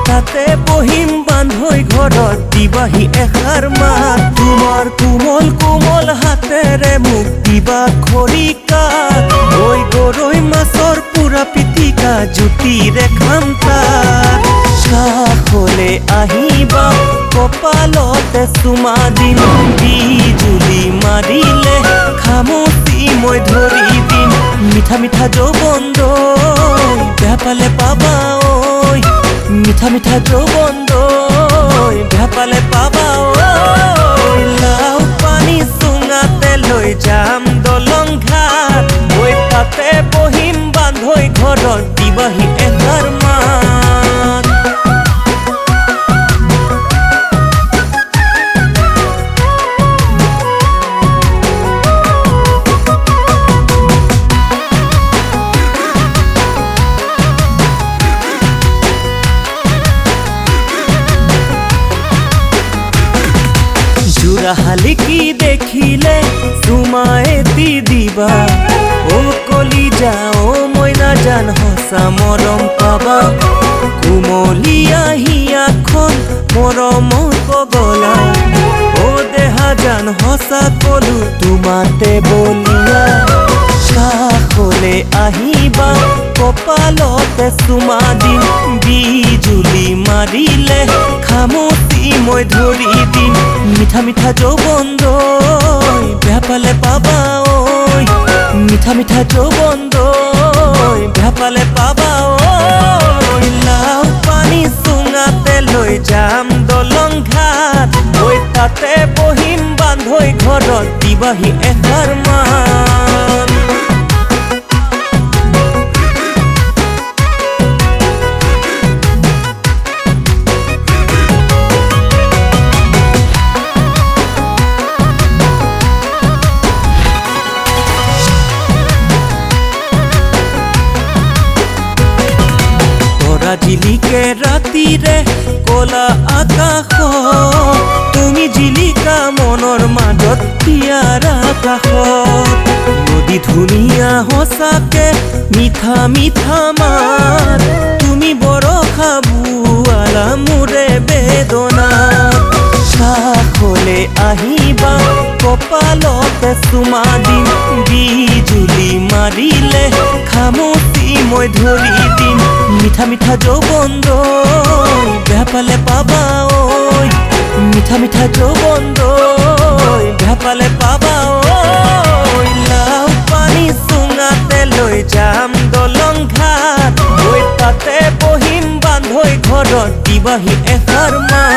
তাতে বহিম বান্ধৈ ঘৰত দিবাহি এষাৰ মাত তোমাৰ কোমল কোমল হাতেৰে মোক দিবা খৰিকা ঐ গৰৈ মাছৰ পুৰা পিটিকা জুতিৰে খাম তাত কাষলে আহিবা কপালতে চুমা দিম বিজুলি মাৰিলে খামুচি মই ধৰি দিম মিঠা মিঠা যৌৱন দৈ বেয়া পালে পাবা ঐ মিঠা মিঠা যৌৱন দৈ বেয়া পালে পাবা ঐ লাও পানী চুঙাতে লৈ যাম দলং ঘাট ঐ তাতে বহিম বান্ধৈ ঘৰত দিবাহি এষাৰ মাত হালিকি দেখিলে চুমায়ে দি দিবা ও কলিজা ও মইনা জান হসা মৰম পাবা কুমলীয়া হিয়াখন মৰমৰ পগলা ও দেহা জান হসা কলু তোমাতে বলিয়া কাষলে আহিবা কপালতে চুমা দিম বিজুলি মাৰিলে খামুচি মই ধৰি দিম মিঠা মিঠা যৌৱন দৈ বেয়া পালে পাবা ঐ মিঠা মিঠা যৌৱন দৈ বেয়া পালে পাবা ঐ লাও পানী চুঙাতে লৈ যাম দলং ঘাট ঐ তাতে বহিম বান্ধৈ ঘৰত দিবাহি এষাৰ মান জিলিকে ৰাতিৰে কলা আকাশ তুমি জিলিকা মনৰ মাজত ইয়াৰ আকাশত নদী ধুনীয়া সঁচাকে মিঠা মিঠা মাত তুমি বৰষা বুৱালা মোৰে বেদনা কাষলে আহিবা কপালতে চুমা দিম বিজুলি মাৰিলে খামুচি মই ধৰি দিম মিঠা মিঠা যৌৱন দৈ বেয়া পালে পাবা ঐ মিঠা মিঠা যৌৱন দৈ বেয়া পালে পাবা ঐ লাও পানী চুঙাতে লৈ যাম দলং ঘাট ঐ তাতে বহিম বান্ধৈ ঘৰত দিবাহি এষাৰ মাত